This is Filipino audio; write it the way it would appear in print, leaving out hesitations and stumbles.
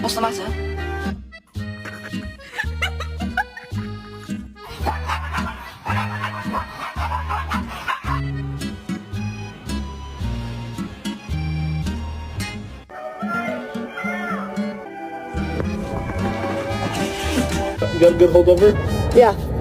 Basta mas, ha? You got a good hold over? Yeah.